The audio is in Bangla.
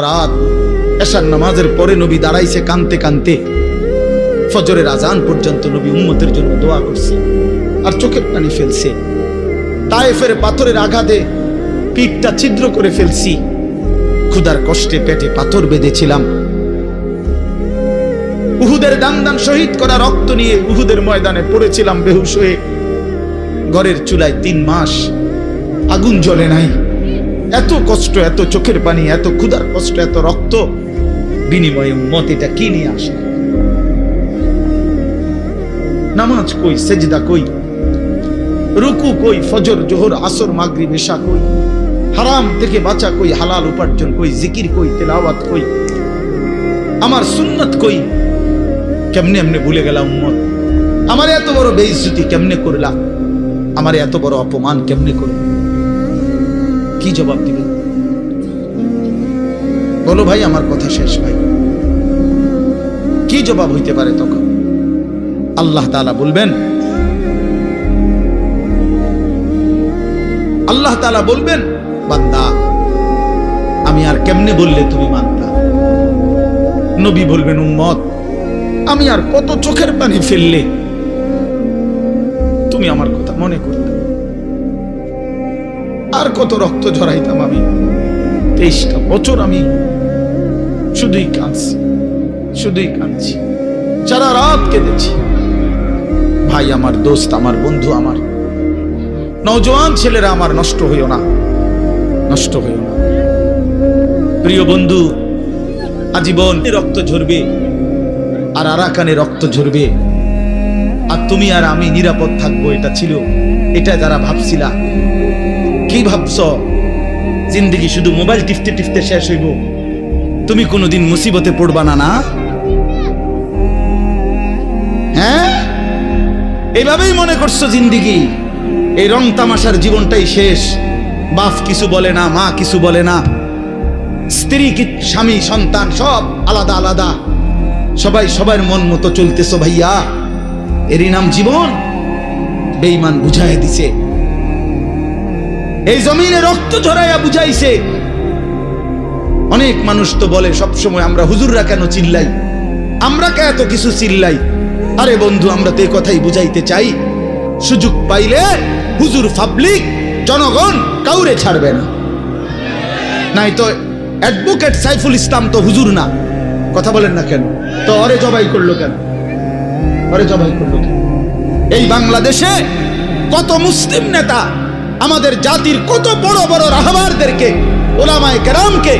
রাত এশার নামাজের পরে নবী দাঁড়াইছে কানতে কানতে, ফজরের আজান পর্যন্ত নবী উম্মতের জন্য দোয়া করছে আর চোখের পানি ফেলছে। তায়েফের পাথরের আঘাতে পিঠটা ছিদ্র করে ফেলছি, ক্ষুধার কষ্টে পেটে পাথর বেঁধেছিলাম। উহুদের দান শহীদ করা রক্ত নিয়ে উহুদের ময়দানে পড়েছিলাম বেহুশ হয়ে। ঘরের চুলায় 3 মাস আগুন জ্বলে নাই। এত কষ্ট, এত চোখের পানি, এত ক্ষুধার কষ্ট, এত রক্ত, বিনিময়ে উম্মত এটা কি নিয়ে আসে? নামাজ কই, সেজদা কই, রুকু কই, ফজর জোহর আসর মাগরিব এশা কই, হারাম থেকে বাঁচা কই, হালাল উপার্জন কই, জিকির কই, তেলাওয়াত কই, আমার সুন্নাত কই? কেমনে এমনে ভুলে গেলা উম্মত? আমার এত বড় বেইজ্জতি কেমনে করলা? আমার এত বড় অপমান কেমনে করলা? কি জবাব দিবে? বলো ভাই, আমার কথা শেষ ভাই। কি জবাব হইতে পারে তখন? আল্লাহ তাআলা বলবেন, আল্লাহ তাআলা বলবেন, বান্দা আমি আর কেমনে বললে তুমি মানতা? নবী বলবেন, উম্মত আমি আর কত চোখের পানি ফেললে তুমি আমার কথা মনে করতে? আর কত রক্ত ঝরাইতাম আমি? 23টা বছর আমি শুধুই কাঁদছি, শুধুই কাঁদছি, সারা রাত কেঁদেছি। ভাই আমার, দোস্ত আমার, বন্ধু আমার, নওজোয়ান ছেলেরা আমার, নষ্ট হইও না, নষ্ট হইও না। প্রিয় বন্ধু, আজীবন রক্ত ঝরবে আর আরাকানে রক্ত ঝরবে, আর তুমি আর আমি নিরাপদ থাকবো, এটা ছিল, এটা যারা ভাবছিলা। কি ভাবছ জিন্দেগি শুধু মোবাইল টিপতে টিপতে শেষ হইব? তুমি কোনোদিন মুসিবতে পড়বা না? না, হ্যাঁ, এইভাবেই মনে করছো জিন্দেগি, এই রং তামাশার জীবনটাই শেষ। বাপ কিছু বলে না, মা কিছু বলে না, স্ত্রী কি, স্বামী, সন্তান সব আলাদা আলাদা, সবাই সবার মন মতো চলতেছো। ভাইয়া, এরই নাম জীবন? বেঈমান বুঝাই দিছে, এই জমিনে রক্ত ঝরাইয়া বুঝাইছে। অনেক মানুষ তো বলে সবসময়, আমরা হুজুররা কেন চিল্লাই, আমরা কে এত কিছু চিল্লাই? আরে বন্ধু, আমরা তো এই কথাই বুঝাইতে চাই, সুযোগ পাইলে হুজুর পাবলিক, জনগণ কাউরে ছাড়বে না। নাই তো অ্যাডভোকেট সাইফুল ইসলাম তো হুজুর না, কথা বলেন না কেন? তো ওরে জবাই করলো কেন? ওরে জবাই করলো কেন? এই বাংলাদেশে কত মুসলিম নেতা আমাদের জাতির কত বড় বড় রাহবারদেরকে, ওলামায়ে কেরামকে